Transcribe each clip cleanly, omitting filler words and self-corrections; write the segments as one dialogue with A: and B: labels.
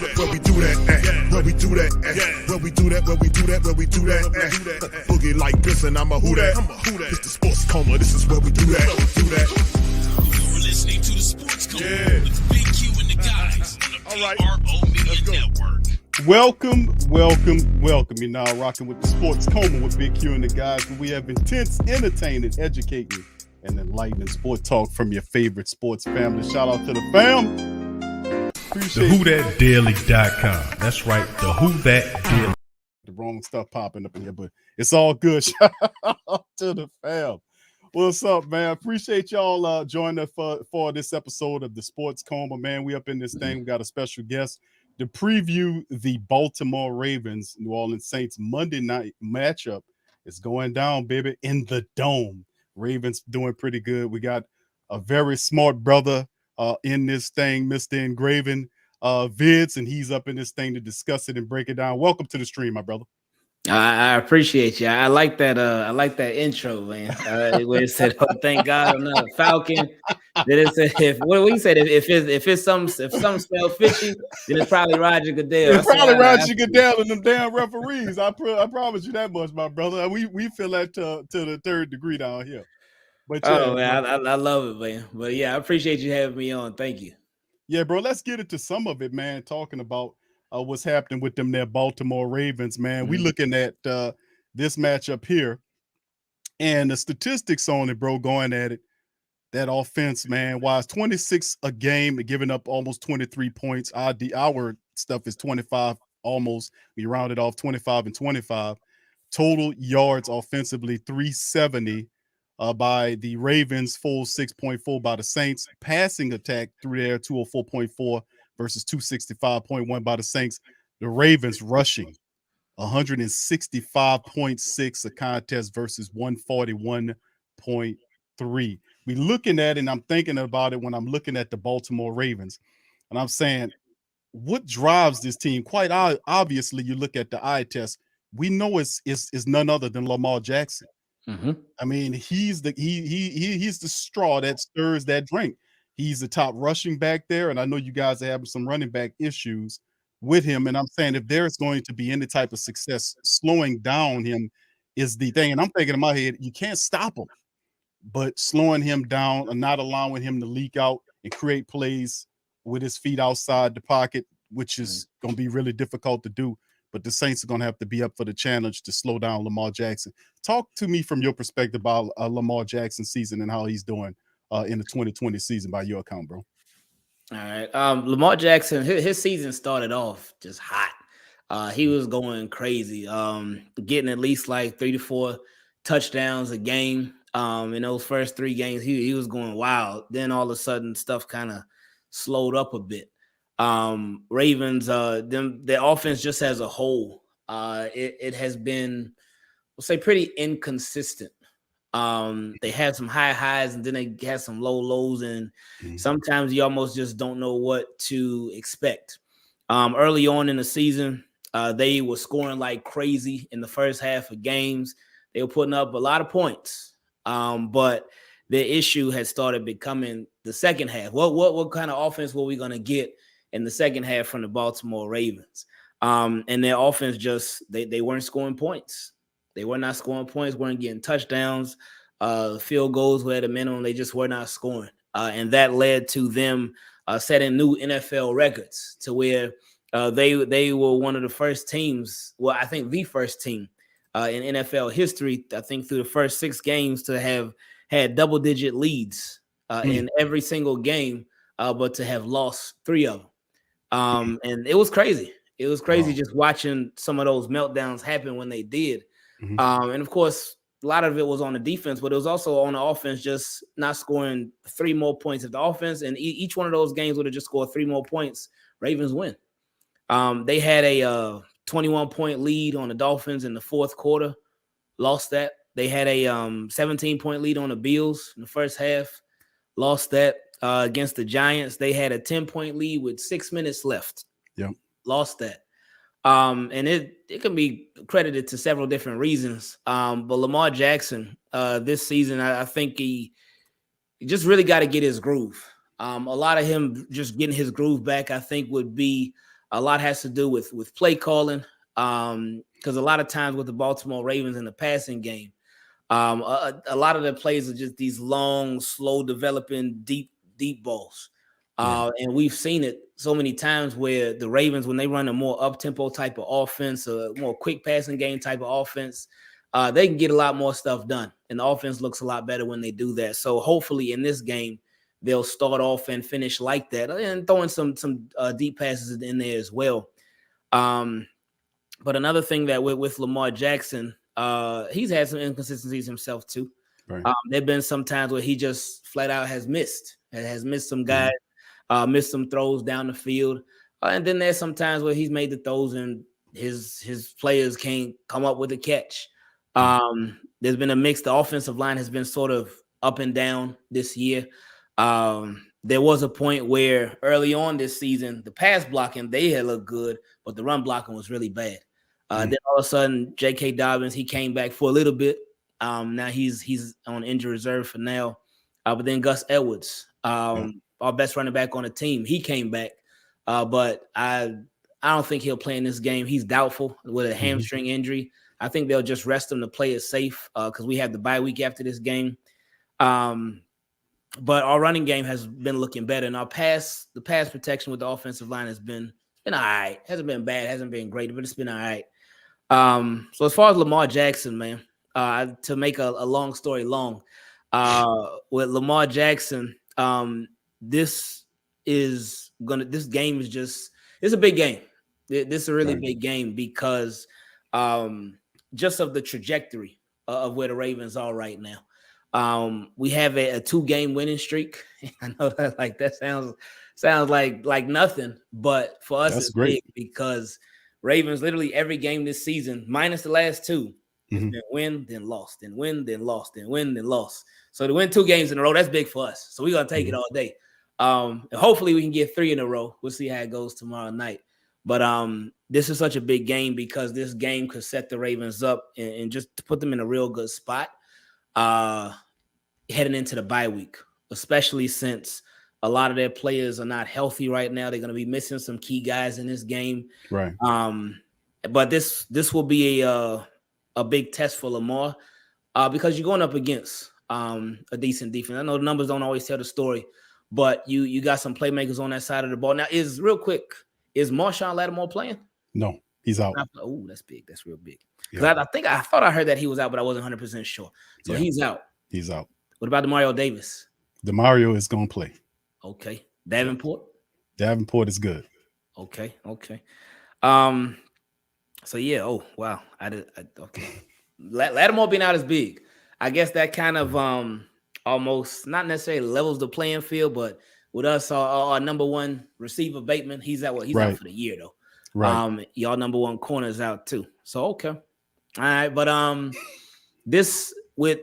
A: where we do that at, where we do that at, where we do that, where we do that, where we do that at. Boogie like this and I'm a who that. It's the Sports Coma, this is where we do that, do that.
B: You're listening to the Sports Coma with Big Q and the guys on the PRO Media Network.
C: Welcome. You're now rocking with the Sports Coma with Big Q and the guys, where we have intense, entertaining, educating, and enlightening sport talk from your favorite sports family. Shout out to the fam. Appreciate
D: TheWhoThatDaily.com. That's right, the Who That Daily.
C: The wrong stuff popping up in here, but it's all good. Shout out to the fam. What's up, man? Appreciate y'all joining us for this episode of the Sports Coma, man. We up in this thing. We got a special guest to preview the Baltimore Ravens New Orleans Saints Monday night matchup. It's going down, baby, in the Dome. Ravens doing pretty good. We got a very smart brother in this thing, Mr. IngravenVids, and he's up in this thing to discuss it and break it down. Welcome to the stream, my brother.
E: I appreciate you. I like that. I like that intro, man. Where it said, "Oh, thank God, I'm not a Falcon." Then it said, "If it's something spelled fishy, then it's probably Roger Goodell."
C: It's probably Roger Goodell and them damn referees. I promise you that much, my brother. We feel that to the third degree down here. But yeah,
E: man, I love it, man. But yeah, I appreciate you having me on. Thank you.
C: Yeah, bro. Let's get into some of it, man. Talking about what's happening with them there Baltimore Ravens, man. We looking at this matchup here, and the statistics on it, bro. Going at it, that offense, man. Why it's 26 a game, giving up almost 23 points. Our stuff is 25 almost. We rounded off 25 and 25. Total yards offensively 370 by the Ravens, full 6.4 by the Saints. Passing attack through there 204.4 versus 265.1 by the Saints. The Ravens rushing 165.6 a contest versus 141.3. We looking at it, and I'm thinking about it when I'm looking at the Baltimore Ravens, and I'm saying, what drives this team? Quite obviously, you look at the eye test. We know it's none other than Lamar Jackson. I mean, he's the straw that stirs that drink. He's the top rushing back there, and I know you guys are having some running back issues with him. And I'm saying, if there's going to be any type of success, slowing down him is the thing. And I'm thinking in my head, you can't stop him, but slowing him down and not allowing him to leak out and create plays with his feet outside the pocket, which is going to be really difficult to do. But the Saints are going to have to be up for the challenge to slow down Lamar Jackson. Talk to me from your perspective about Lamar Jackson's season and how he's doing in the 2020 season by your account, bro.
E: All right. Lamar Jackson, his season started off just hot. He was going crazy, getting at least like 3 to 4 touchdowns a game. In those first 3 games, he was going wild. Then all of a sudden, stuff kind of slowed up a bit. Ravens, their offense just as a whole, it has been, we'll say, pretty inconsistent. They had some high highs and then they had some low lows, and sometimes you almost just don't know what to expect. Early on in the season, they were scoring like crazy in the first half of games. They were putting up a lot of points, but the issue had started becoming the second half. What kind of offense were we going to get in the second half from the Baltimore Ravens? And their offense just, they weren't scoring points. They were not scoring points, weren't getting touchdowns. Field goals were at a minimum. They just were not scoring. And that led to them setting new NFL records to where they were one of the first teams, well, I think the first team in NFL history, I think through the first 6 games, to have had double-digit leads in every single game, but to have lost 3 of them. And it was crazy. It was crazy just watching some of those meltdowns happen when they did. And of course, a lot of it was on the defense, but it was also on the offense, just not scoring 3 more points. If the offense and each one of those games would have just scored 3 more points, Ravens win. They had a 21-point lead on the Dolphins in the fourth quarter, lost that. They had a 17-point lead on the Bills in the first half, lost that. Against the Giants, they had a 10-point lead with 6 minutes left. Lost that. And it can be credited to several different reasons. But Lamar Jackson, this season, I think he just really got to get his groove. A lot of him just getting his groove back, I think, would be A lot has to do with play calling. Because a lot of times with the Baltimore Ravens in the passing game, a lot of their plays are just these long, slow developing, deep balls. And we've seen it so many times where the Ravens, when they run a more up-tempo type of offense, a more quick passing game type of offense, they can get a lot more stuff done. And the offense looks a lot better when they do that. So hopefully in this game, they'll start off and finish like that, and throwing some deep passes in there as well. But another thing that with Lamar Jackson, he's had some inconsistencies himself too.
C: Right.
E: There've been some times where he just flat out has missed some guys, missed some throws down the field. And then there's some times where he's made the throws and his players can't come up with a catch. There's been a mix. The offensive line has been sort of up and down this year. There was a point where early on this season, the pass blocking, they had looked good, but the run blocking was really bad. Then all of a sudden, J.K. Dobbins, he came back for a little bit. Now he's on injury reserve for now. But then Gus Edwards, our best running back on the team, he came back. But I don't think he'll play in this game. He's doubtful with a hamstring injury. I think they'll just rest him to play it safe because we have the bye week after this game. But our running game has been looking better, and the pass protection with the offensive line has been all right. Hasn't been bad, hasn't been great, but it's been all right. So as far as Lamar Jackson, man, to make a long story long, with Lamar Jackson, this game is just, it's a big game. This is a really big game because just of the trajectory of where the Ravens are right now. We have a 2-game winning streak. I know that sounds like nothing, but for us it's great because Ravens literally every game this season, minus the last 2, has been win, then lost, then win, then lost, then win, then lost. So to win 2 games in a row, that's big for us. So we're gonna take it all day. And hopefully we can get 3 in a row. We'll see how it goes tomorrow night. But this is such a big game because this game could set the Ravens up and just to put them in a real good spot. Heading into the bye week, especially since a lot of their players are not healthy right now. They're going to be missing some key guys in this game.
C: Right.
E: But this will be a big test for Lamar because you're going up against a decent defense. I know the numbers don't always tell the story, but you got some playmakers on that side of the ball. Now, is Marshawn Lattimore playing?
C: No, he's out.
E: Oh, that's big. That's real big. Because I thought I heard that he was out, but I wasn't 100% sure. So he's out.
C: He's out.
E: What about Demario Davis?
C: Demario is going to play.
E: Okay. Davenport
C: is good.
E: Okay. So yeah. Oh wow. Okay. Lattimore being out is big. I guess that kind of almost not necessarily levels the playing field, but with us, our number 1 receiver Bateman, he's out. He's out for the year though. Right. Y'all number 1 corner is out too. So okay. All right. But this with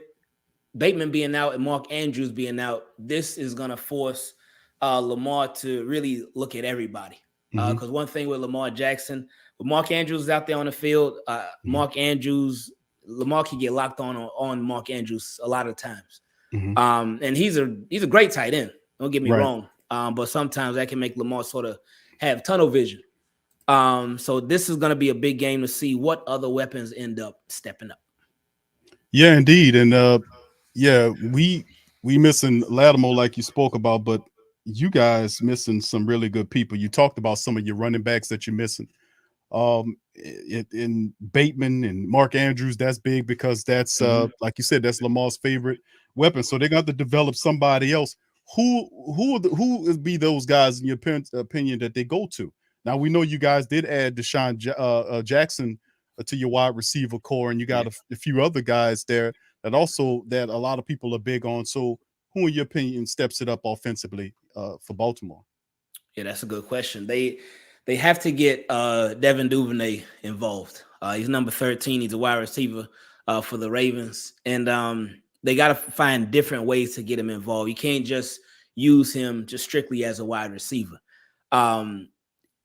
E: Bateman being out and Mark Andrews being out, this is gonna force Lamar to really look at everybody. Because one thing with Lamar Jackson, with Mark Andrews out there on the field, Lamar can get locked on Mark Andrews a lot of times. And he's a great tight end. Don't get me wrong. But sometimes that can make Lamar sort of have tunnel vision. So this is going to be a big game to see what other weapons end up stepping up.
C: Yeah, indeed. And we missing Lattimore like you spoke about, but you guys missing some really good people. You talked about some of your running backs that you're missing. In Bateman and Mark Andrews, that's big because that's like you said, that's Lamar's favorite weapon. So they're going to have to develop somebody else. Who would be those guys in your opinion that they go to? Now we know you guys did add Deshaun Jackson to your wide receiver core, and you got a few other guys there that a lot of people are big on. So who, in your opinion, steps it up offensively for Baltimore?
E: Yeah, that's a good question. They have to get Devin Duvernay involved. He's number 13. He's a wide receiver for the Ravens, and they got to find different ways to get him involved. You can't just use him just strictly as a wide receiver.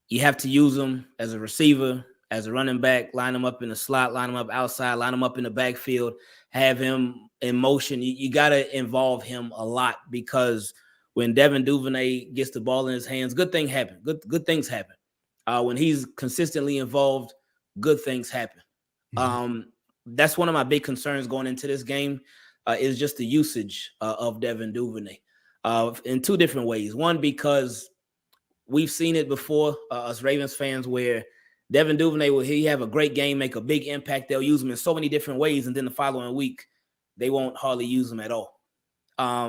E: You have to use him as a receiver, as a running back, line him up in the slot, line him up outside, line him up in the backfield, have him in motion. You got to involve him a lot because when Devin Duvernay gets the ball in his hands, good things happen. when he's consistently involved, good things happen. That's one of my big concerns going into this game is just the usage of Devin Duvernay in two different ways. One, because we've seen it before, us Ravens fans, where Devin Duvernay will he have a great game, make a big impact. They'll use him in so many different ways, and then the following week they won't hardly use him at all.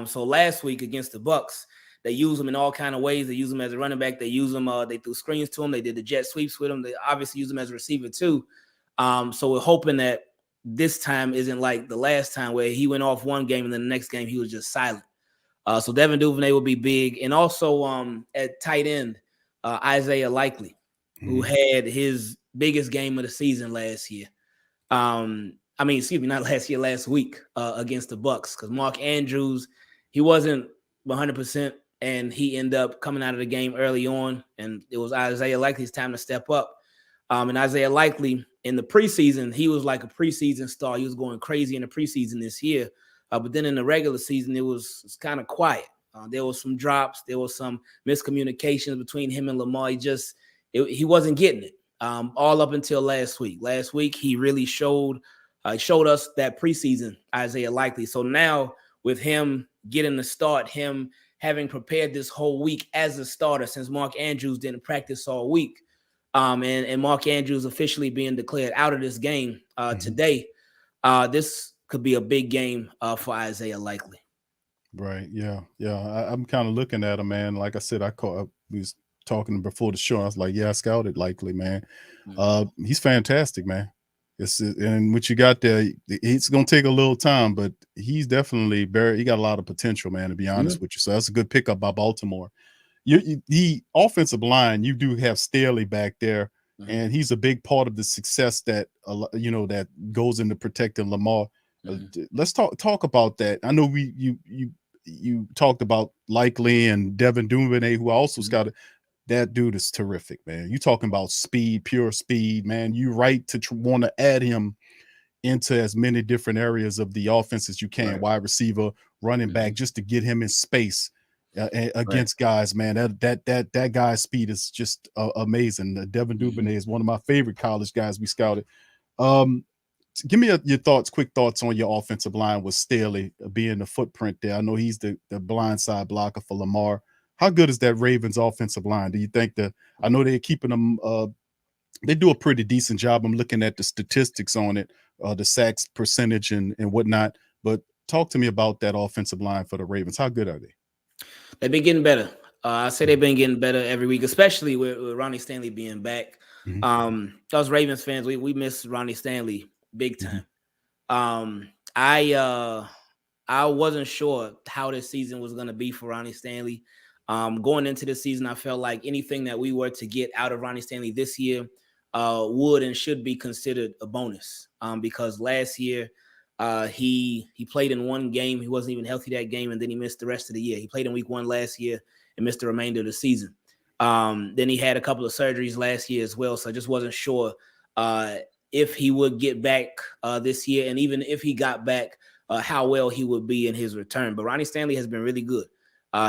E: So last week against the Bucs, they use him in all kind of ways. They use him as a running back. They use him. They threw screens to him. They did the jet sweeps with him. They obviously use him as a receiver too. So we're hoping that this time isn't like the last time where he went off one game and then the next game he was just silent. So Devin Duvernay will be big. And also at tight end, Isaiah Likely, who had his biggest game of the season last year. Not last year, last week against the Bucs, because Mark Andrews, he wasn't 100%, and he ended up coming out of the game early on, and it was Isaiah Likely's time to step up. And Isaiah Likely, in the preseason, he was like a preseason star. He was going crazy in the preseason this year. But then in the regular season, it was kind of quiet. There was some drops. There was some miscommunications between him and Lamar. He wasn't getting it all up until last week. Last week, he really showed us that preseason Isaiah Likely. So now with him getting the start, him having prepared this whole week as a starter since Mark Andrews didn't practice all week, and Mark Andrews officially being declared out of this game today, this could be a big game for Isaiah Likely.
C: Right. Yeah. I'm kind of looking at him, man. Like I said, we was talking before the show. I was like, yeah, I scouted Likely, man. He's fantastic, man. And what you got there, it's gonna take a little time, but he's definitely he got a lot of potential, man, to be honest with you. So that's a good pickup by Baltimore. The offensive line, you do have Staley back there, and he's a big part of the success that that goes into protecting Lamar. Let's talk about that. I know you talked about Likely and Devin Duvernay, who also scouted. That dude is terrific, man. You talking about speed, pure speed, man. You right to want to add him into as many different areas of the offense as you can. Right. Wide receiver, running back, just to get him in space against guys, man. That guy's speed is just amazing. Devin Duvernay is one of my favorite college guys we scouted. Give me your quick thoughts on your offensive line with Staley being the footprint there. I know he's the blind side blocker for Lamar. How good is that Ravens offensive line? Do you think I know they're keeping them, they do a pretty decent job. I'm looking at the statistics on it, the sacks percentage and whatnot, but talk to me about that offensive line for the Ravens. How good are they?
E: They've been getting better. I say they've been getting better every week, especially with Ronnie Stanley being back. Us Ravens fans, we miss Ronnie Stanley big time. I wasn't sure how this season was going to be for Ronnie Stanley. Going into this season, I felt like anything that we were to get out of Ronnie Stanley this year would and should be considered a bonus because last year he played in one game. He wasn't even healthy that game, and then he missed the rest of the year. He played in week 1 last year and missed the remainder of the season. Then he had a couple of surgeries last year as well, so I just wasn't sure if he would get back this year, and even if he got back, how well he would be in his return. But Ronnie Stanley has been really good.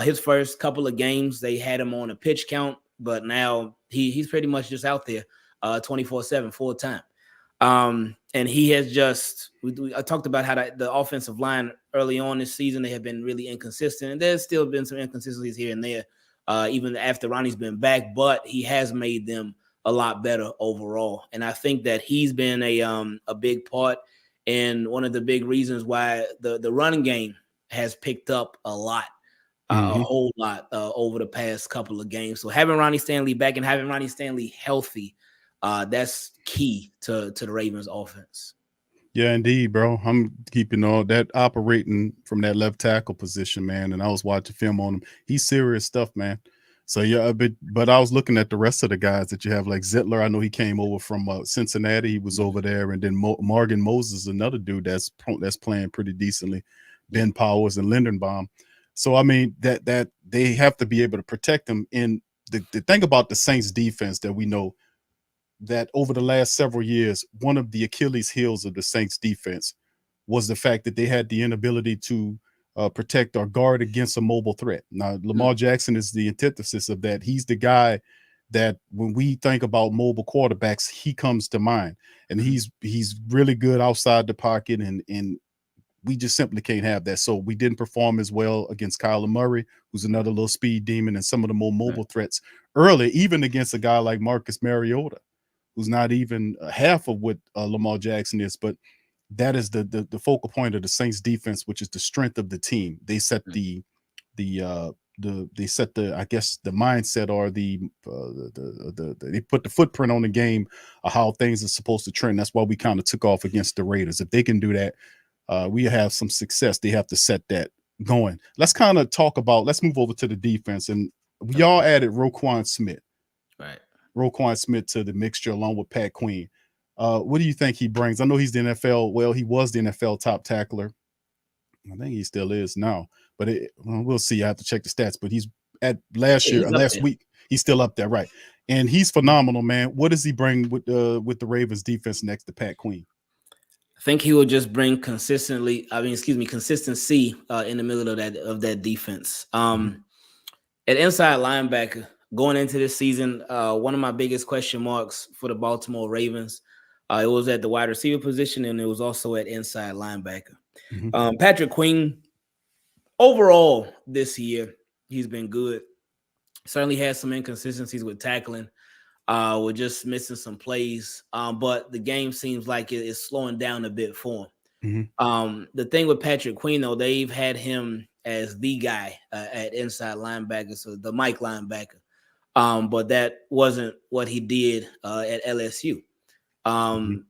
E: His first couple of games, they had him on a pitch count, but now he's pretty much just out there 24/7 full time. And he has I talked about how the offensive line early on this season, they have been really inconsistent, and there's still been some inconsistencies here and there, even after Ronnie's been back, but he has made them a lot better overall. And I think that he's been a big part and one of the big reasons why the running game has picked up a lot. A whole lot over the past couple of games. So having Ronnie Stanley back and having Ronnie Stanley healthy, that's key to the Ravens offense.
C: Yeah, indeed, bro. I'm keeping all that operating from that left tackle position, man. And I was watching film on him. He's serious stuff, man. So yeah, but I was looking at the rest of the guys that you have, like Zettler. I know he came over from Cincinnati. He was over there, and then Morgan Moses, another dude that's playing pretty decently. Ben Powers and Lindenbaum. So, I mean, that they have to be able to protect them. In the thing about the Saints defense that we know that over the last several years, one of the Achilles heels of the Saints defense was the fact that they had the inability to protect or guard against a mobile threat. Now, Lamar Jackson is the antithesis of that. He's the guy that when we think about mobile quarterbacks, he comes to mind, and he's really good outside the pocket, and we just simply can't have that. So we didn't perform as well against Kyler Murray, who's another little speed demon, and some of the more mobile threats early, even against a guy like Marcus Mariota, who's not even half of what Lamar Jackson is. But that is the focal point of the Saints defense, which is the strength of the team. They set they set the, I guess, the mindset, or they put the footprint on the game of how things are supposed to trend. That's why we kind of took off against the Raiders. If they can do that, we have some success. They have to set that going. Let's kind of talk about, let's move over to the defense. And we all added Roquan Smith.
E: Right.
C: Roquan Smith to the mixture along with Pat Queen. What do you think he brings? I know he's the NFL. Well, he was the NFL top tackler. I think he still is now, but we'll see. I have to check the stats, but he's at last week. He's still up there. Right. And he's phenomenal, man. What does he bring with the Ravens defense next to Pat Queen?
E: I think he will just bring consistency in the middle of that defense. At inside linebacker, going into this season, one of my biggest question marks for the Baltimore Ravens, it was at the wide receiver position, and it was also at inside linebacker. Patrick Queen, overall this year, he's been good. Certainly has some inconsistencies with tackling. We're just missing some plays, but the game seems like it is slowing down a bit for him. The thing with Patrick Queen, though, they've had him as the guy at inside linebacker, so the Mike linebacker, but that wasn't what he did at LSU.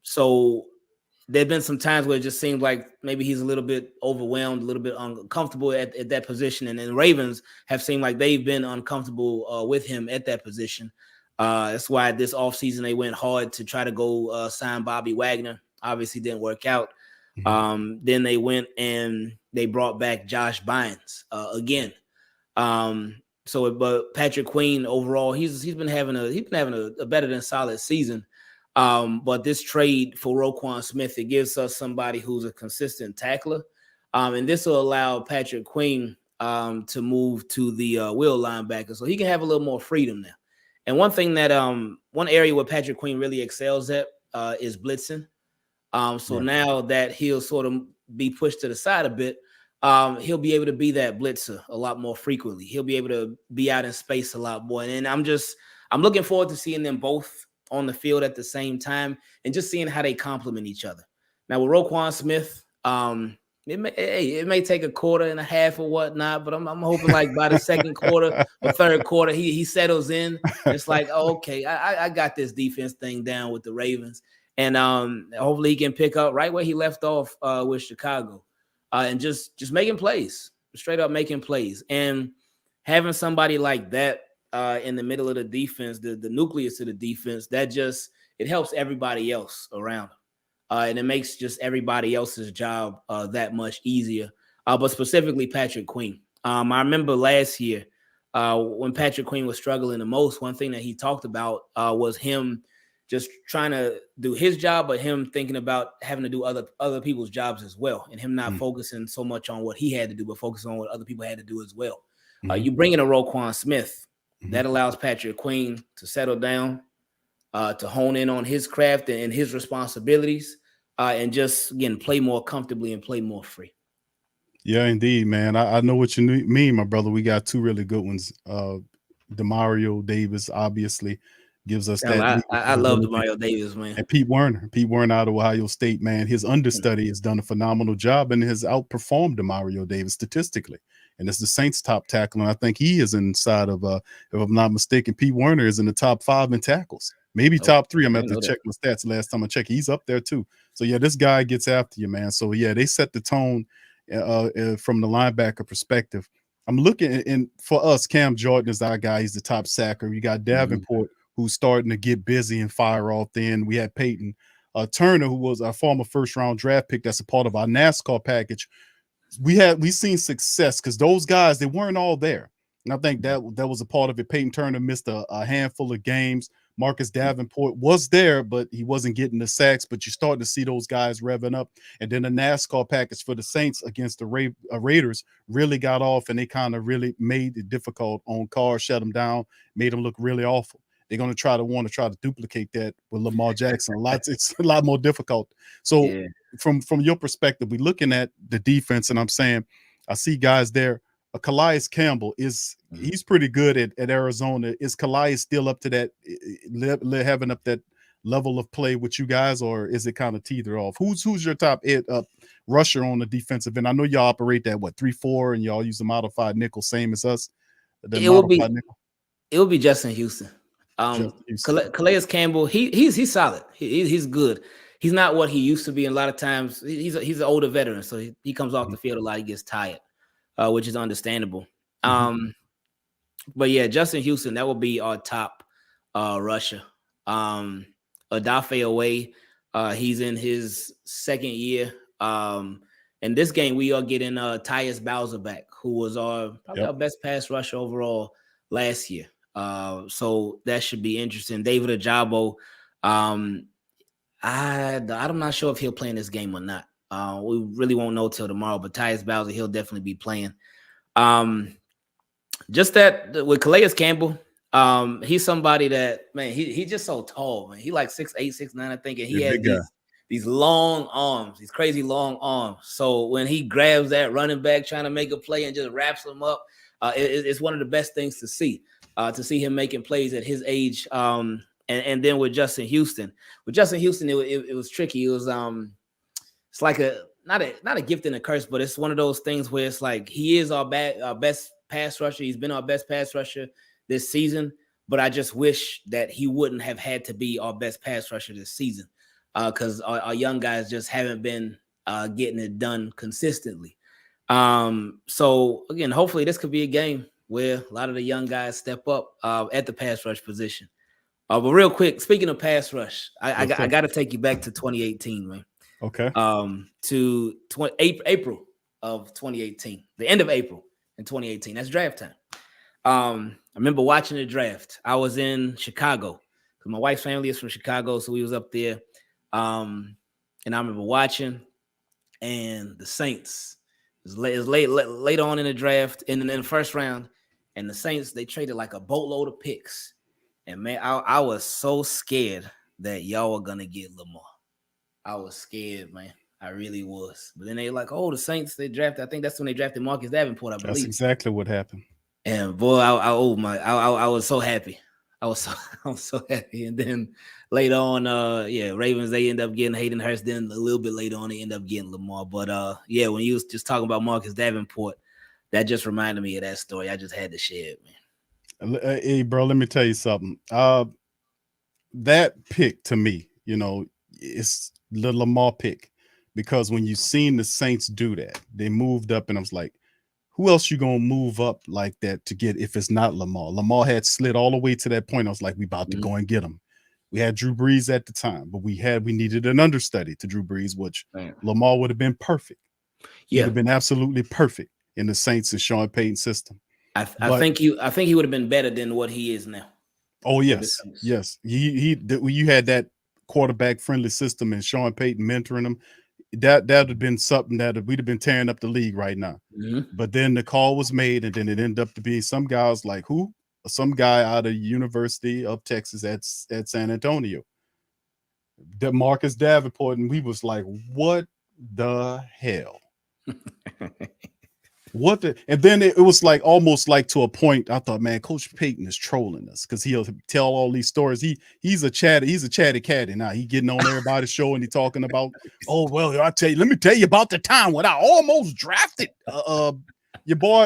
E: So there have been some times where it just seems like maybe he's a little bit overwhelmed, a little bit uncomfortable at that position, and the Ravens have seemed like they've been uncomfortable with him at that position. That's why this offseason they went hard to try to go sign Bobby Wagner. Obviously didn't work out. Then they went and they brought back Josh Bynes again. But Patrick Queen overall, he's been having a better than solid season. But this trade for Roquan Smith, it gives us somebody who's a consistent tackler. And this will allow Patrick Queen to move to the will linebacker, so he can have a little more freedom now. And one thing that one area where Patrick Queen really excels at is blitzing. Now that he'll sort of be pushed to the side a bit, he'll be able to be that blitzer a lot more frequently. He'll be able to be out in space a lot more. And I'm looking forward to seeing them both on the field at the same time and just seeing how they complement each other. Now with Roquan Smith, it may take a quarter and a half or whatnot, but I'm hoping like by the second quarter or third quarter, he settles in. It's like, oh, okay, I got this defense thing down with the Ravens. And hopefully he can pick up right where he left off with Chicago and just making plays, straight up making plays. And having somebody like that in the middle of the defense, the nucleus of the defense, it helps everybody else around him. And it makes just everybody else's job that much easier, but specifically Patrick Queen. I remember last year when Patrick Queen was struggling the most, one thing that he talked about was him just trying to do his job, but him thinking about having to do other people's jobs as well, and him not focusing so much on what he had to do, but focusing on what other people had to do as well. You bring in a Roquan Smith, that allows Patrick Queen to settle down, to hone in on his craft and his responsibilities, and just, again, play more comfortably and play more free.
C: Yeah, indeed, man. I know what you mean, my brother. We got two really good ones. Demario Davis obviously gives us that.
E: I love Demario Davis, man.
C: And Pete Werner out of Ohio State, man. His understudy has done a phenomenal job and has outperformed Demario Davis statistically. And it's the Saints' top tackle. And I think he is inside of, if I'm not mistaken, Pete Werner is in the top 5 in tackles. Maybe top 3. I'm going to have to check my stats last time I checked. He's up there too. So, yeah, this guy gets after you, man. So, yeah, they set the tone from the linebacker perspective. I'm looking, and for us, Cam Jordan is our guy. He's the top sacker. You got Davenport, who's starting to get busy and fire off. Then we had Peyton Turner, who was our former first-round draft pick. That's a part of our NASCAR package. We've seen success because those guys, they weren't all there. And I think that was a part of it. Peyton Turner missed a handful of games. Marcus Davenport was there, but he wasn't getting the sacks. But you're starting to see those guys revving up. And then the NASCAR package for the Saints against the Raiders really got off, and they kind of really made it difficult on Carr, shut them down, made them look really awful. they're going to want to duplicate that with Lamar Jackson. It's a lot more difficult. So
E: Yeah.
C: from your perspective, we're looking at the defense, and I'm saying I see guys there. Calais Campbell he's pretty good at Arizona. Is Calais still up to that, having up that level of play with you guys, or is it kind of teeter off? Who's your top rusher on the defensive end? I know y'all operate that 3-4, and y'all use the modified nickel, same as us.
E: It will be Justin Houston. Calais Campbell, he's solid. He's good. He's not what he used to be. And a lot of times he's an older veteran, so he comes off the field a lot. He gets tired, which is understandable. But yeah, Justin Houston, that will be our top rusher. Adafe Away, he's in his second year. In this game, we are getting Tyus Bowser back, who was probably our best pass rusher overall last year. So that should be interesting. David Ajabo, I'm not sure if he'll play in this game or not. We really won't know till tomorrow, but Tyus Bowser, he'll definitely be playing. Just that with Calais Campbell, he's somebody that, man, he's just so tall, man. He like 6'8", 6'9", I think, and he has these long arms, these crazy long arms. So when he grabs that running back trying to make a play and just wraps him up, it's one of the best things to see him making plays at his age. And then with Justin Houston, it was tricky. It was it's like not a gift and a curse, but it's one of those things where it's like he is our best pass rusher. He's been our best pass rusher this season, but I just wish that he wouldn't have had to be our best pass rusher this season, because our young guys just haven't been getting it done consistently. So again, hopefully this could be a game where a lot of the young guys step up at the pass rush position. But real quick, speaking of pass rush, I got to take you back to 2018, man.
C: Okay.
E: To April of 2018, the end of April in 2018. That's draft time. I remember watching the draft. I was in Chicago because my wife's family is from Chicago, so we was up there. And I remember watching, and the Saints is late on in the draft, in the first round, and the Saints, they traded like a boatload of picks. And man, I was so scared that y'all were gonna get Lamar. I was scared, man. I really was. But then they like, the Saints, they drafted. I think that's when they drafted Marcus Davenport, I believe. That's
C: exactly what happened.
E: And boy, I was so happy. I was so happy. And then later on, Ravens, they end up getting Hayden Hurst. Then a little bit later on, they end up getting Lamar. But when you was just talking about Marcus Davenport, that just reminded me of that story. I just had to share it, man.
C: Hey, bro, let me tell you something. That pick to me, it's the Lamar pick, because when you seen the Saints do that, they moved up, and I was like, who else you gonna move up like that to get if it's not Lamar? Lamar had slid all the way to that point. I was like, we about to go and get him. We had Drew Brees at the time, but we needed an understudy to Drew Brees, which Lamar would have been perfect. He would have been absolutely perfect in the Saints and Sean Payton system.
E: I think he would have been better than what he is now.
C: Oh yes, yes. You had that quarterback friendly system and Sean Payton mentoring him. That would have been something that we'd have been tearing up the league right now. But then the call was made, and then it ended up to be some guys like some guy out of University of Texas at San Antonio, that Marcus Davenport, and we was like, what the hell? And then it was like almost like to a point I thought, man, Coach Payton is trolling us, because he'll tell all these stories. He's a chatty catty now. He getting on everybody's show and he talking about, let me tell you about the time when I almost drafted your boy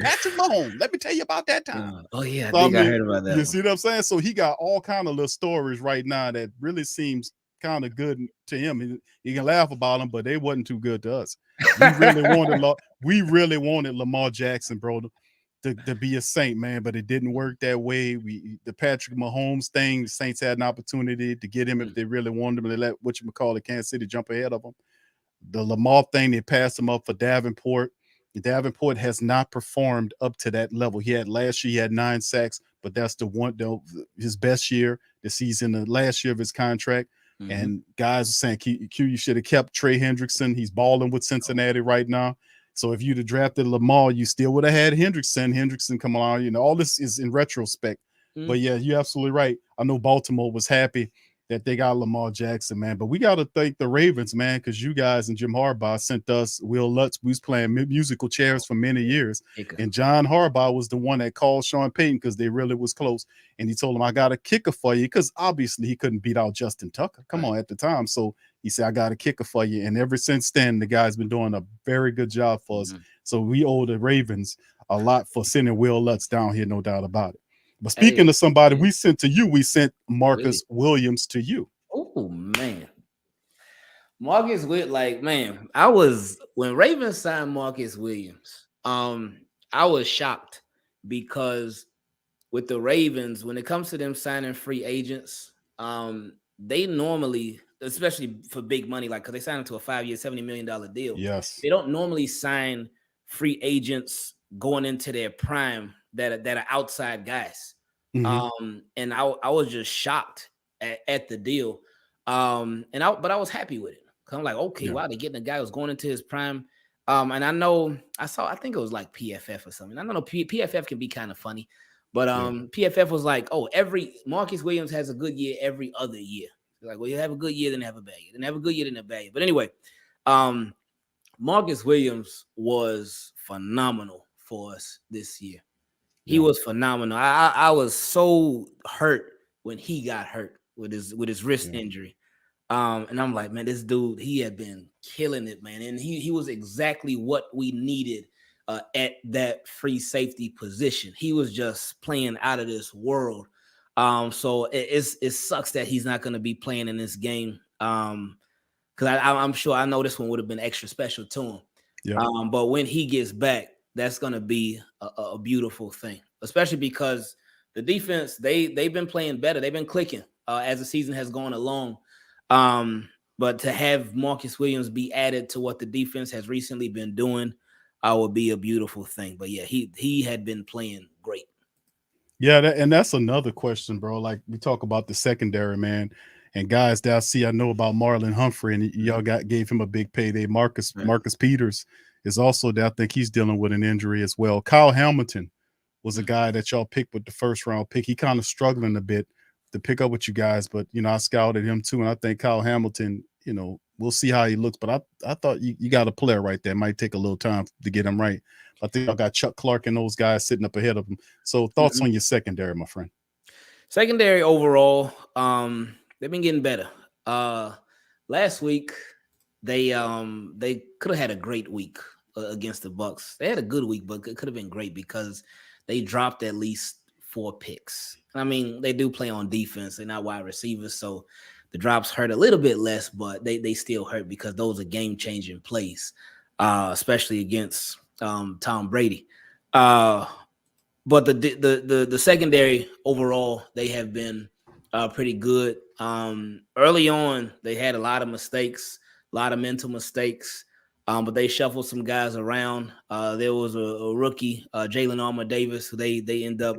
C: Patrick Mahomes. Let me tell you about that time.
E: I heard about that.
C: You see what I'm saying? So he got all kind of little stories right now that really seems kind of good to him. He can laugh about them, but they wasn't too good to us. We really wanted Lamar Jackson, bro, to be a Saint, man, but it didn't work that way. The Patrick Mahomes thing, the Saints had an opportunity to get him if they really wanted him. They let Kansas City jump ahead of them. The Lamar thing, they passed him up for Davenport. Davenport has not performed up to that level. Last year he had 9 sacks, but that's his best year. The season, the last year of his contract. And guys are saying, Q, you should have kept Trey Hendrickson. He's balling with Cincinnati right now. So if you'd have drafted Lamar, you still would have had Hendrickson come along. All this is in retrospect. But yeah, you're absolutely right. I know Baltimore was happy that they got Lamar Jackson, man. But we got to thank the Ravens, man, because you guys and Jim Harbaugh sent us Will Lutz. We was playing musical chairs for many years. And John Harbaugh was the one that called Sean Payton because they really was close. And he told him, I got a kicker for you, because obviously he couldn't beat out Justin Tucker. Come on, at the time. So he said, I got a kicker for you. And ever since then, the guy's been doing a very good job for us. So we owe the Ravens a lot for sending Will Lutz down here, no doubt about it. But speaking of somebody we sent to you, we sent Marcus Williams to you.
E: Oh, man. Marcus Williams, man, when Ravens signed Marcus Williams, I was shocked because with the Ravens, when it comes to them signing free agents, they normally, especially for big money, because they signed him to a 5-year, $70 million deal.
C: Yes.
E: They don't normally sign free agents going into their prime that are outside guys. And I was just shocked at the deal. But I was happy with it. I'm like, okay, wow, they're getting a guy who's going into his prime. And I think it was like PFF or something. I don't know, PFF can be kind of funny, but PFF was like, oh, Marcus Williams has a good year every other year. They're like, well, you have a good year, then have a bad year, then have a good year, then a bad year. But anyway, Marcus Williams was phenomenal for us this year. He was phenomenal. I was so hurt when he got hurt with his wrist injury. And I'm like, man, this dude, he had been killing it, man. And he was exactly what we needed at that free safety position. He was just playing out of this world. So it sucks that he's not going to be playing in this game. Because I'm sure, I know this one would have been extra special to him.
C: Yeah.
E: But when he gets back, that's going to be a beautiful thing, especially because the defense, they've been playing better. They've been clicking as the season has gone along. But to have Marcus Williams be added to what the defense has recently been doing would be a beautiful thing. But yeah, he had been playing great.
C: Yeah, and that's another question, bro. Like, we talk about the secondary, man, and guys that I know about Marlon Humphrey, and y'all gave him a big payday. Marcus Peters is also there. I think he's dealing with an injury as well. Kyle Hamilton was a guy that y'all picked with the first round pick. He kind of struggling a bit to pick up with you guys, but I scouted him too, and I think Kyle Hamilton, we'll see how he looks. But I thought you got a player right there. It might take a little time to get him right. I think I got Chuck Clark and those guys sitting up ahead of him. So thoughts on your secondary, my friend?
E: Secondary overall, they've been getting better. Last week they could have had a great week against the Bucs. They had a good week, but it could have been great because they dropped at least 4 picks. I mean, they do play on defense. They're not wide receivers, so the drops hurt a little bit less, but they still hurt because those are game-changing plays, especially against Tom Brady. But the secondary overall, they have been pretty good. Early on, they had a lot of mistakes, a lot of mental mistakes, but they shuffled some guys around. There was a rookie, Jalen Armour-Davis, who they end up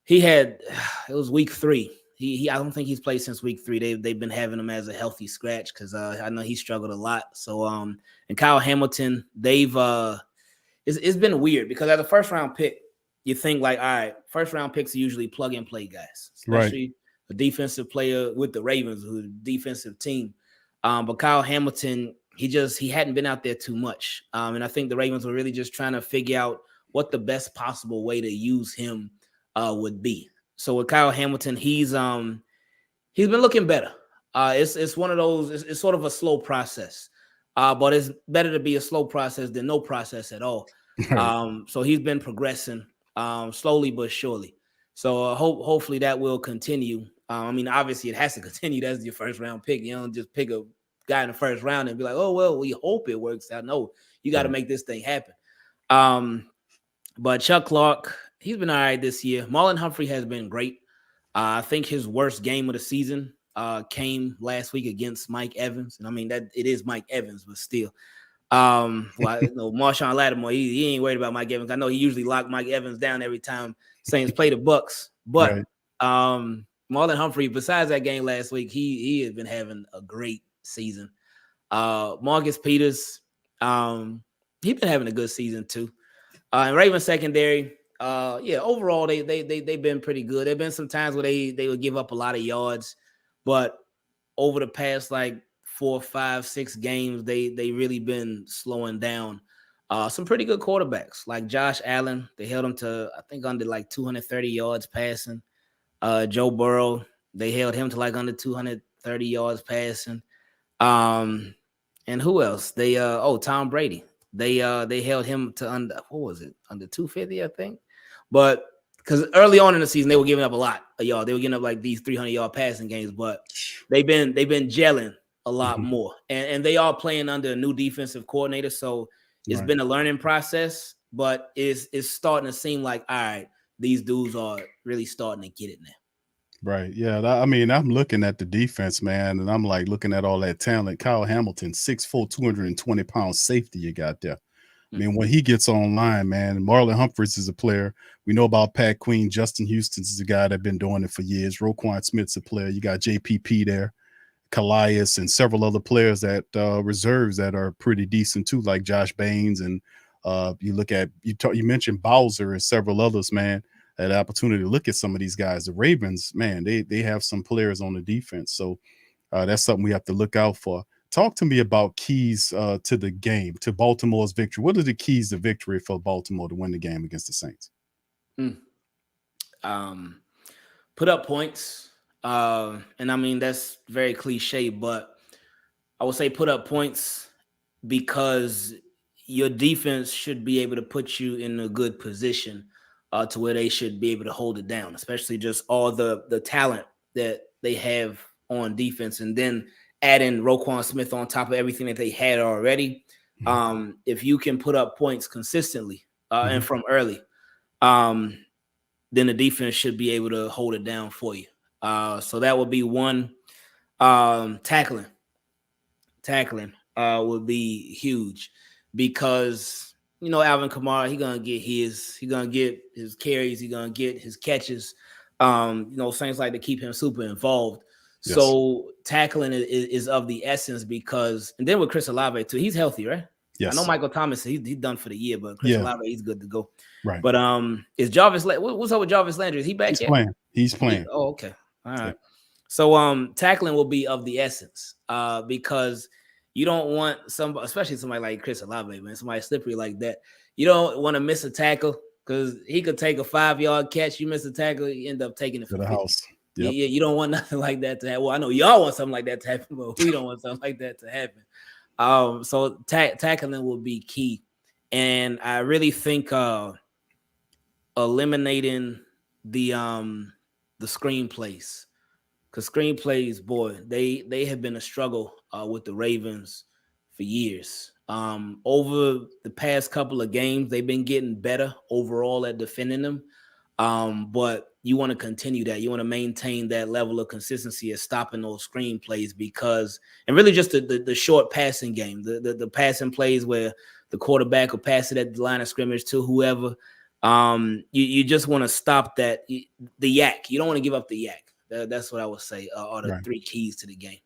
E: it was week 3. I don't think he's played since week 3. They've been having him as a healthy scratch because I know he struggled a lot. So and Kyle Hamilton, it's been weird because as a first round pick, you think all right, first round picks are usually plug and play guys, especially a defensive player with the Ravens, who's a defensive team. But Kyle Hamilton, he hadn't been out there too much, and I think the Ravens were really just trying to figure out what the best possible way to use him would be. So with Kyle Hamilton, he's been looking better. It's one of those. It's sort of a slow process, but it's better to be a slow process than no process at all. So he's been progressing slowly but surely. So hopefully that will continue. I mean, obviously it has to continue. That's your first round pick. You don't just pick a guy in the first round and be like, oh well, we hope it works out. No, you got to make this thing happen. But Chuck Clark, he's been all right this year. Marlon Humphrey has been great. I think his worst game of the season came last week against Mike Evans. And I mean, that it is Mike Evans, but still. Marshawn Lattimore, he ain't worried about Mike Evans. I know he usually locked Mike Evans down every time Saints play the Bucs. But Marlon Humphrey, besides that game last week, he has been having a great season. Marcus Peters, he's been having a good season too. And Ravens secondary, yeah, overall they've been pretty good. There've been some times where they would give up a lot of yards, but over the past like 4, 5, 6 games, they really been slowing down. Some pretty good quarterbacks like Josh Allen. They held him to I think under like 230 yards passing. Joe Burrow, they held him to like under 230 yards passing. And who else? They Tom Brady. They held him to under what was it? Under 250, I think. But because early on in the season they were giving up a lot of yards. They were giving up like these 300-yard passing games, but they've been gelling a lot more. And they are playing under a new defensive coordinator, so it's been a learning process, but it's starting to seem like, all right, these dudes are really starting to get it now.
C: Right. Yeah. I mean, I'm looking at the defense, man, and I'm like looking at all that talent. Kyle Hamilton, 6'4", 220-pound safety you got there. I mean, when he gets online, man, Marlon Humphreys is a player. We know about Pat Queen. Justin Houston's is a guy that's been doing it for years. Roquan Smith's a player. You got JPP there, Calais, and several other players that reserves that are pretty decent too, like Josh Baines. And you look at you mentioned Bowser and several others, man. That opportunity to look at some of these guys. The Ravens, man, they have some players on the defense, so that's something we have to look out for. Talk to me about keys to the game, to Baltimore's victory. What are the keys to victory for Baltimore to win the game against the Saints?
E: Put up points, and I mean that's very cliche, but I would say put up points because your defense should be able to put you in a good position to where they should be able to hold it down, especially just all the talent that they have on defense, and then adding Roquan Smith on top of everything that they had already. If you can put up points consistently and from early, then the defense should be able to hold it down for you. So that would be one. Tackling would be huge because Alvin Kamara, he's gonna get his carries, he's gonna get his catches. Saints like to keep him super involved. Yes. So tackling is of the essence because, and then with Chris Olave too, he's healthy, right? Yes. I know Michael Thomas, he's done for the year, but Chris Olave, he's good to go. Right. But is Jarvis? What's up with Jarvis Landry? Is he back yet?
C: He's playing.
E: Oh, okay. All right. Yeah. So tackling will be of the essence because you don't want somebody, especially somebody like Chris Olave, man, somebody slippery like that. You don't want to miss a tackle because he could take a 5-yard catch. You miss a tackle, you end up taking it for
C: the house.
E: Yep. Yeah, you don't want nothing like that to happen. Well, I know y'all want something like that to happen, but we don't want something like that to happen. So tackling will be key, and I really think eliminating the screenplays, because screenplays, boy, they have been a struggle with the Ravens for years. Over the past couple of games, they've been getting better overall at defending them, but you want to continue that. You want to maintain that level of consistency of stopping those screenplays and really just the short passing game, the passing plays where the quarterback will pass it at the line of scrimmage to whoever. You just want to stop that. The yak. You don't want to give up the yak. That's what I would say are the three keys to the game.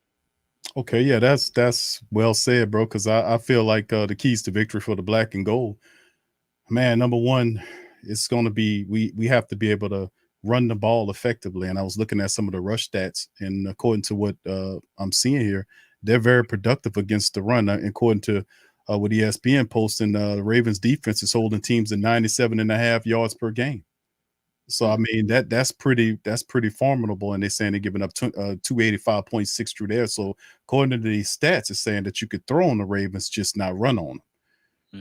C: Okay, yeah, that's well said, bro, because I feel like the keys to victory for the black and gold, man, number one, it's going to be we have to be able to run the ball effectively. And I was looking at some of the rush stats, and according to what I'm seeing here, they're very productive against the run. According to what ESPN posting, the Ravens defense is holding teams at 97.5 yards per game. So I mean that's pretty formidable, and they're saying they're giving up 285.6 through there. So according to these stats, it's saying that you could throw on the Ravens, just not run on them.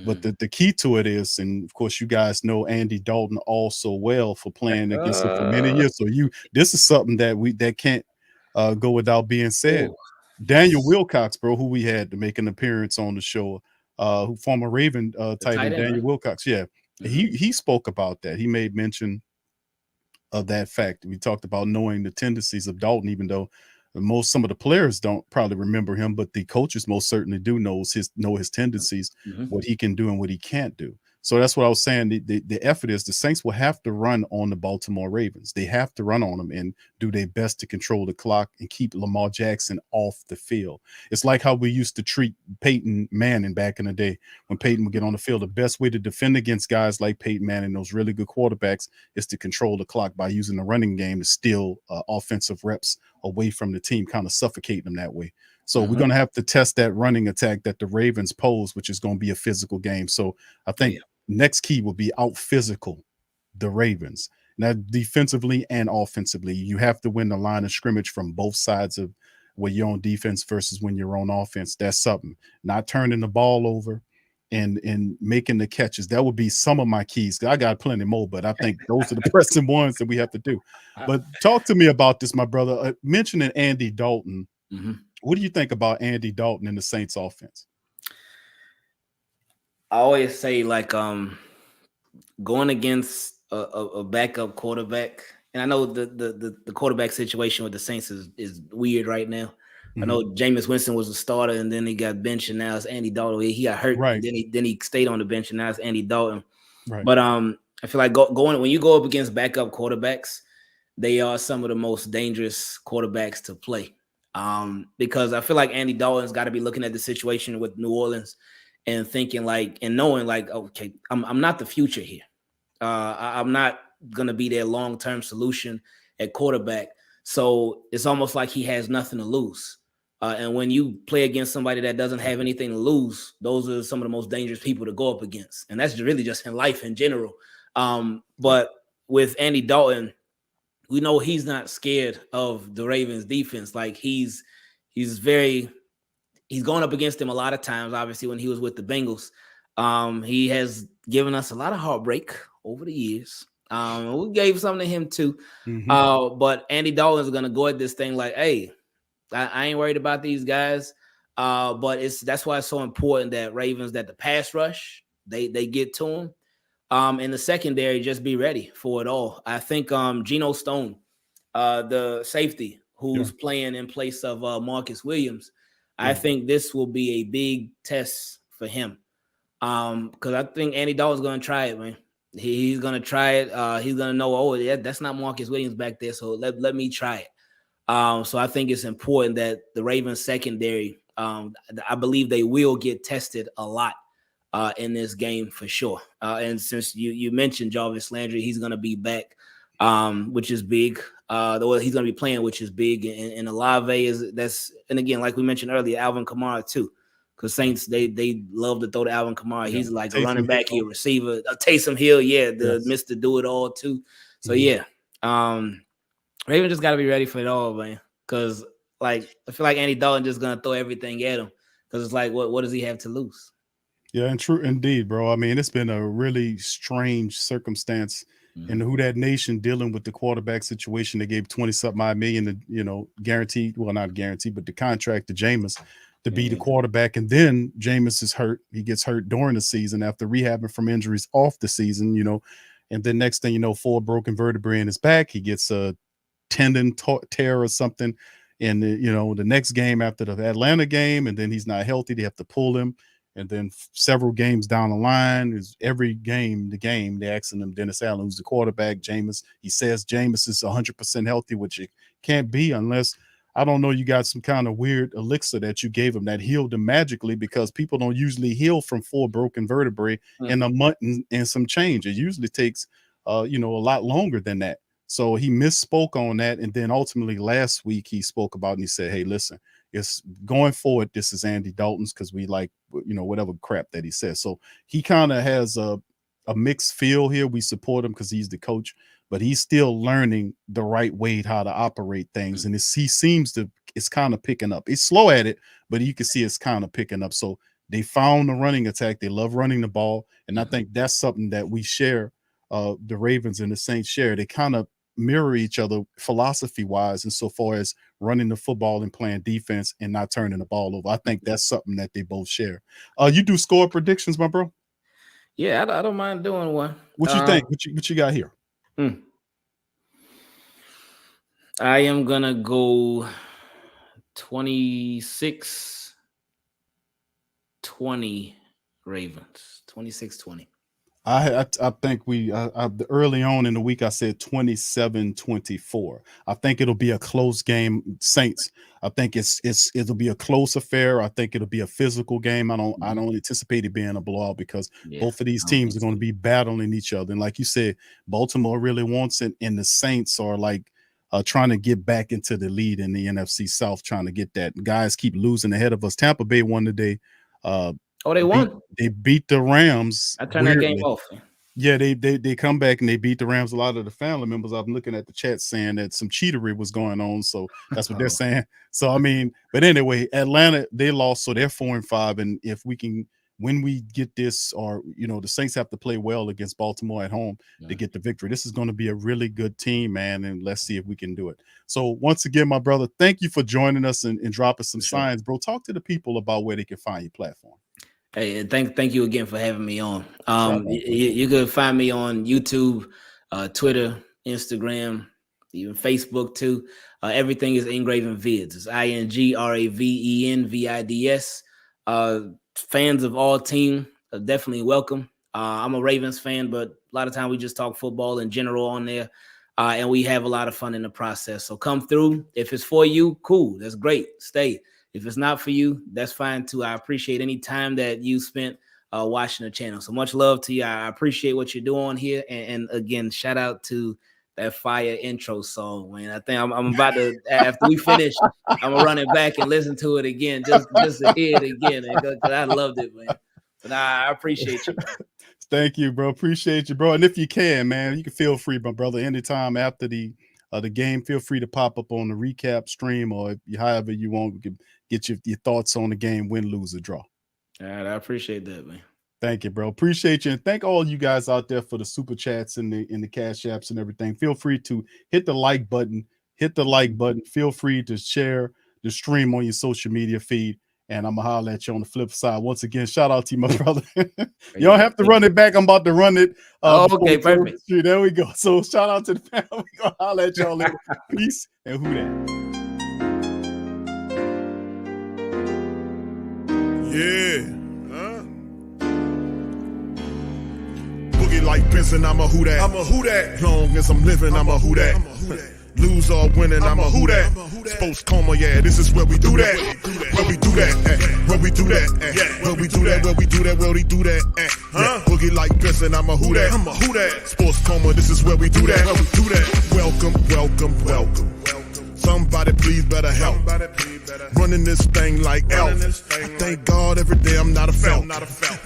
C: But the key to it is, and of course you guys know Andy Dalton also well for playing against him for many years. So this is something that can't go without being said. Daniel Wilcox, bro, who we had to make an appearance on the show, who former Raven tight end Daniel Wilcox. Yeah, he spoke about that. He made mention of that fact. We talked about knowing the tendencies of Dalton, even though some of the players don't probably remember him, but the coaches most certainly do know his tendencies, what he can do and what he can't do. So that's what I was saying. The effort is the Saints will have to run on the Baltimore Ravens. They have to run on them, and do their best to control the clock and keep Lamar Jackson off the field. It's like how we used to treat Peyton Manning back in the day. When Peyton would get on the field, the best way to defend against guys like Peyton Manning, those really good quarterbacks, is to control the clock by using the running game to steal offensive reps away from the team, kind of suffocate them that way. So we're going to have to test that running attack that the Ravens pose, which is going to be a physical game. So I think next key will be out physical the Ravens. Now, defensively and offensively, you have to win the line of scrimmage from both sides of where you're on defense versus when you're on offense. That's something. Not turning the ball over and making the catches. That would be some of my keys. I got plenty more, but I think those are the pressing ones that we have to do. But talk to me about this, my brother. Mentioning Andy Dalton, what do you think about Andy Dalton in the Saints offense?
E: I always say, like, going against a backup quarterback, and I know the quarterback situation with the Saints is weird right now. I know Jameis Winston was a starter, and then he got benched, and now it's Andy Dalton. He got hurt, and then he stayed on the bench, and now it's Andy Dalton. But I feel like going when you go up against backup quarterbacks, they are some of the most dangerous quarterbacks to play. Because I feel like Andy Dalton's got to be looking at the situation with New Orleans and thinking like, and knowing like, okay, I'm not the future here. I'm not going to be their long-term solution at quarterback. So it's almost like he has nothing to lose. And when you play against somebody that doesn't have anything to lose, those are some of the most dangerous people to go up against. And that's really just in life in general. But with Andy Dalton, we know he's not scared of the Ravens defense. Like he's going up against them a lot of times, obviously, when he was with the Bengals. He has given us a lot of heartbreak over the years. We gave something to him too. But Andy Dalton is going to go at this thing like, hey, I ain't worried about these guys. But that's why it's so important that Ravens, that the pass rush, they get to him. In the secondary, just be ready for it all. I think Geno Stone, the safety who's playing in place of Marcus Williams, I think this will be a big test for him. Because I think Andy Dalton's going to try it, man. He's going to try it. He's going to know, oh, yeah, that's not Marcus Williams back there, so let me try it. So I think it's important that the Ravens secondary, I believe they will get tested a lot in this game for sure. And since you mentioned Jarvis Landry, he's going to be back, which is big. He's going to be playing, which is big. And Olave and again, like we mentioned earlier, Alvin Kamara too. Because Saints, they love to throw to Alvin Kamara. He's like a running back, he's a receiver. Taysom Hill, Mr. Do-It-All too. So Raven just got to be ready for it all, man. Because like I feel like Andy Dalton just gonna throw everything at him. Because it's like, what does he have to lose?
C: Yeah, and true indeed, bro. I mean, it's been a really strange circumstance in the Who Dat Nation dealing with the quarterback situation. They gave 20-something odd million, guaranteed, well, not guaranteed, but the contract to Jameis to be the quarterback. And then Jameis is hurt. He gets hurt during the season after rehabbing from injuries off the season, and then next thing you know, 4 broken vertebrae in his back. He gets a tendon tear or something in the next game after the Atlanta game, and then he's not healthy. They have to pull him. And then several games down the line, is every game, they're asking him, Dennis Allen, who's the quarterback, Jameis. He says Jameis is 100% healthy, which it can't be unless, I don't know, you got some kind of weird elixir that you gave him that healed him magically, because people don't usually heal from 4 broken vertebrae in a month and some change. It usually takes, a lot longer than that. So he misspoke on that. And then ultimately last week he spoke about, and he said, hey, listen, it's going forward, this is Andy Dalton's, because we like, whatever crap that he says. So he kind of has a mixed feel here. We support him because he's the coach, but he's still learning the right way how to operate things. And it's kind of picking up. It's slow at it, but you can see it's kind of picking up. So they found the running attack. They love running the ball. And I think that's something that we share, the Ravens and the Saints share. They kind of mirror each other philosophy wise, and so far as running the football and playing defense and not turning the ball over. I think that's something that they both share. You do score predictions, my bro?
E: Yeah, I don't mind doing one.
C: What you think? What you got here?
E: I am gonna go 26-20 Ravens. 26-20.
C: I think early on in the week I said 27-24. I think it'll be a close game. Saints. I think it'll be a close affair. I think it'll be a physical game. I don't anticipate it being a blowout because both of these teams are going to be battling each other. And like you said, Baltimore really wants it, and the Saints are like trying to get back into the lead in the NFC South, trying to get that. Guys keep losing ahead of us. Tampa Bay won today.
E: They won.
C: They beat the Rams.
E: I turned that game off.
C: Yeah, they come back and they beat the Rams. A lot of the family members, I'm looking at the chat saying that some cheatery was going on. So that's what they're saying. So, I mean, but anyway, Atlanta, they lost. So they're 4-5. And if we can, when we get this, or, the Saints have to play well against Baltimore at home to get the victory. This is going to be a really good team, man. And let's see if we can do it. So once again, my brother, thank you for joining us and dropping some signs, bro. Talk to the people about where they can find your platform.
E: Hey, thank you again for having me on. You could find me on YouTube, Twitter, Instagram, even Facebook too. Everything is IngravenVids. It's IngravenVids. Fans of all team are definitely welcome. I'm a Ravens fan, but a lot of time we just talk football in general on there, and we have a lot of fun in the process. So come through. If it's for you, cool. That's great. Stay. If it's not for you, that's fine too. I appreciate any time that you spent watching the channel. So much love to you. I appreciate what you're doing here. And again, shout out to that fire intro song, man. I think I'm about to, after we finish, I'm gonna run it back and listen to it again, just to hear it again, because I loved it, man. But I appreciate you, man.
C: Thank you, bro. Appreciate you, bro. And if you can, man, you can feel free, my brother, anytime after the game, feel free to pop up on the recap stream, or however you want, we can get your thoughts on the game, win, lose, or draw.
E: All right, I appreciate that, man.
C: Thank you, bro. Appreciate you. And thank all you guys out there for the super chats and the cash apps and everything. Feel free to hit the like button. Feel free to share the stream on your social media feed. And I'm going to holler at you on the flip side. Once again, shout out to you, my brother. You don't have to run it back. I'm about to run it.
E: Okay, perfect.
C: There we go. So shout out to the family. We're going to holler at y'all later. Peace and who that?
A: Yeah. Boogie like Benson, I'm a who that. Long as I'm living, I'm a who that. Lose or winning, I'm a who that. Sports coma, yeah, this is where we do that. Where we do that, where we do that, where we do that, where we do that, where we do that. Boogie like Benson, I'm a who that. Sports coma, this is where we do that. Welcome. Somebody please better help. Running this thing like Elf. I thank God every day I'm not a felt.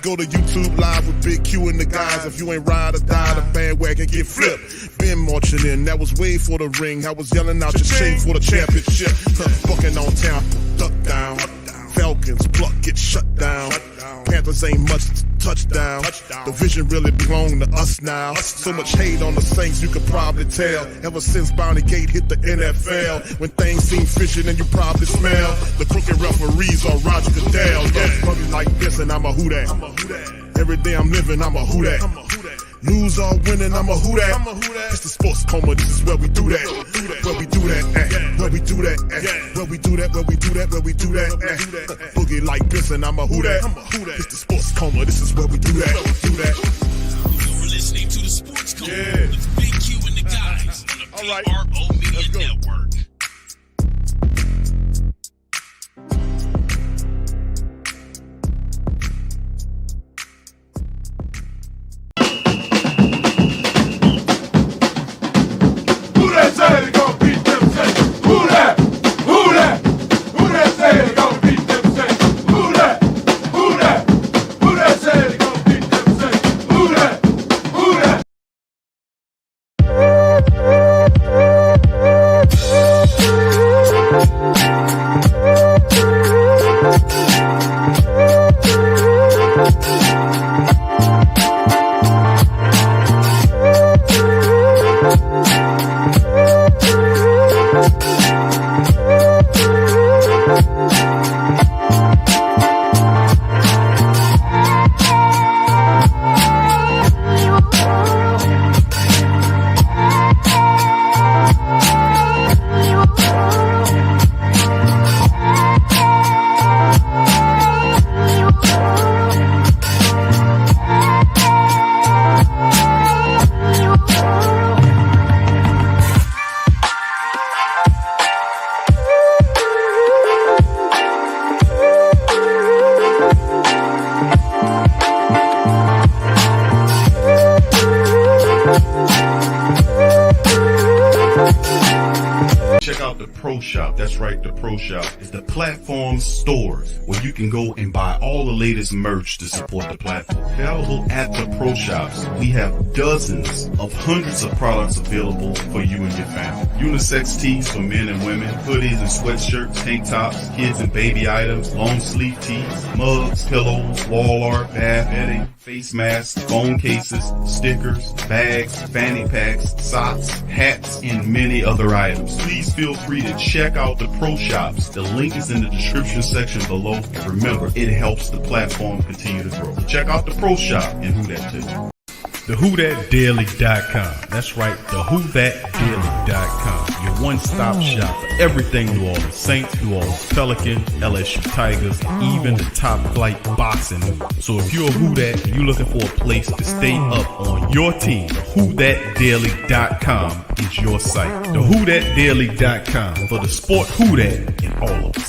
A: Go to YouTube Live with Big Q and the guys. If you ain't ride or die, the bandwagon get flipped. Been marching in, that was way for the ring. I was yelling out your shame for the championship. Bucking on Tampa, duck down. Falcons, pluck, get shut down. Panthers ain't much touchdown. The vision really belong to us now. So much hate on the Saints, you could probably tell. Ever since Bounty Gate hit the NFL, when things seem fishy, then you probably smell the crooked referees are Roger Goodell. Probably like this, and I'm a who that. Every day I'm living, I'm a who that. Lose or winning, I'm a who that. It's the sports coma, this is where we do that. Where we do that, where we do that, where we do that, where we do that, where we do that. Boogie like this, and I'm a who that. It's the sports coma, this is where we do that.
B: You're listening to the Sports Coma with Big Q and the guys on the PRO Media Network.
D: Pro Shop. That's right, the Pro Shop is the platform store where you can go and buy all the latest merch to support the platform. Available at the Pro Shops, we have dozens of hundreds of products available for you and your family. Unisex tees for men and women, hoodies and sweatshirts, tank tops, kids and baby items, long sleeve tees, mugs, pillows, wall art, bath bedding, face masks, phone cases, stickers, bags, fanny packs, socks, hats, and many other items. Please feel free to check out the Pro Shops. The link is in the description section below. And remember, it helps the platform continue to grow. Check out the Pro Shop and Who That too. TheWhoThatDaily.com. That's right, TheWhoThatDaily.com. Your one-stop shop for everything New Orleans Saints, New Orleans Pelicans, LSU Tigers, even the top flight boxing news. So if you're a Who That and you're looking for a place to stay up on your team, WhoThatDaily.com is your site. TheWhoThatDaily.com for the sport Who That in all of it.